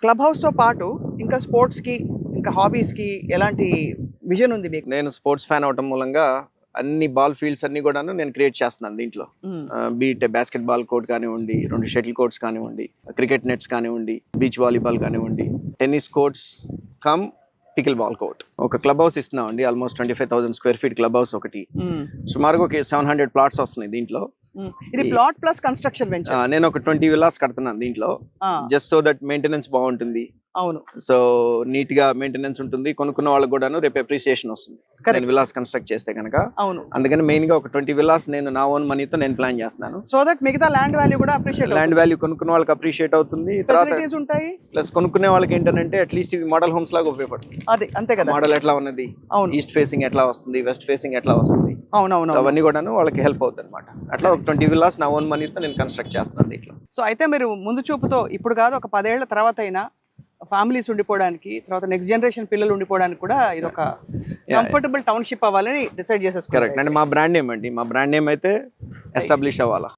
Club హౌస్‌తో పాటు ఇంకా స్పోర్ట్స్‌కి, ఇంకా హాబీస్‌కి ఎలాంటి విజన్ ఉంది మీకు? నేను స్పోర్ట్స్ ఫ్యాన్ అవటం మూలంగా అన్ని బాల్ ఫీల్డ్స్ అన్ని కూడాను నేను క్రియేట్ చేస్తున్నాను దీంట్లో. బీట్ బాస్కెట్ బాల్ కోర్ట్ కానివ్వండి, 2 షటిల్ కోర్ట్స్ కానివ్వండి, క్రికెట్ నెట్స్ కానివ్వండి, బీచ్ వాలీబాల్ కానివ్వండి, tennis courts cum pickle ball court. ఒక క్లబ్ హౌస్ ఇస్తున్నామండి. Almost 25,000 square feet club house ఒకటి. సుమారుగా ఒక 700 ప్లాట్స్ వస్తున్నాయి దీంట్లో. ఇది ప్లాట్ ప్లస్ కన్స్ట్రక్షన్ వెంచర్. నేను ఒక 20 విల్లాస్ కడుతున్నాను దీంట్లో. జస్ట్ సో దట్ మెయింటెనెన్స్ బాగుంటుంది. అవును. సో నీట్ గా మెయింటెనెన్స్ ఉంటుంది. కొనుక్కున్న వాళ్ళకి కూడాను రేపు అప్రిసియేషన్ వస్తుంది నేను విల్లాస్ కన్స్ట్రక్ట్ చేస్తే కనుక. అవును. అందుకని మెయిన్ గా ఒక 20 విల్లాస్ నేను నా ఓన్ మనీతో నేను ప్లాన్ చేస్తున్నాను. సో దట్ మిగతా ల్యాండ్ వాల్యూ కూడా అప్రిషియేట్ ల్యాండ్ వాల్యూ కొనుక్కున్న వాళ్ళకి అప్రిషియేట్ అవుతుంది. ఫెసిలిటీస్ ఉంటాయి. ప్లస్ కొనుక్కునే వాళ్ళకి ఏంటంటే అట్లీస్ట్ ఇవి మోడల్ హోమ్స్ లాగా ఉపయోగపడుతుంది. అదే అంతే కదా. మోడల్ ఎట్లా ఉన్నది, అవును, ఈస్ట్ ఫేసింగ్ ఎట్లా వస్తుంది, వెస్ట్ ఫేసింగ్ ఎట్లా వస్తుంది, అవునవును, అవన్నీ కూడాను వాళ్ళకి హెల్ప్ అవుతుంది అనమాట. అట్లా ఒక 20 విల్లాస్ నా ఓన్ మనీతో నేను కన్స్ట్రక్ట్ చేస్తున్నాను దీంట్లో. సో అయితే మీరు ముందు చూపుతో ఇప్పుడు కాదు ఒక 10 ఏళ్ల తర్వాత అయినా ఫ్యామిలీస్ ఉండిపోవడానికి, తర్వాత నెక్స్ట్ జనరేషన్ పిల్లలు ఉండిపోవడానికి కూడా ఇది ఒక కంఫర్టబుల్ టౌన్షిప్ అవ్వాలని డిసైడ్ చేసేసుకున్నారు. కరెక్ట్ అండి. మా బ్రాండ్ నేమ్ అండి, మా బ్రాండ్ నేమ్ అయితే ఎస్టాబ్లిష్ అవ్వాలా.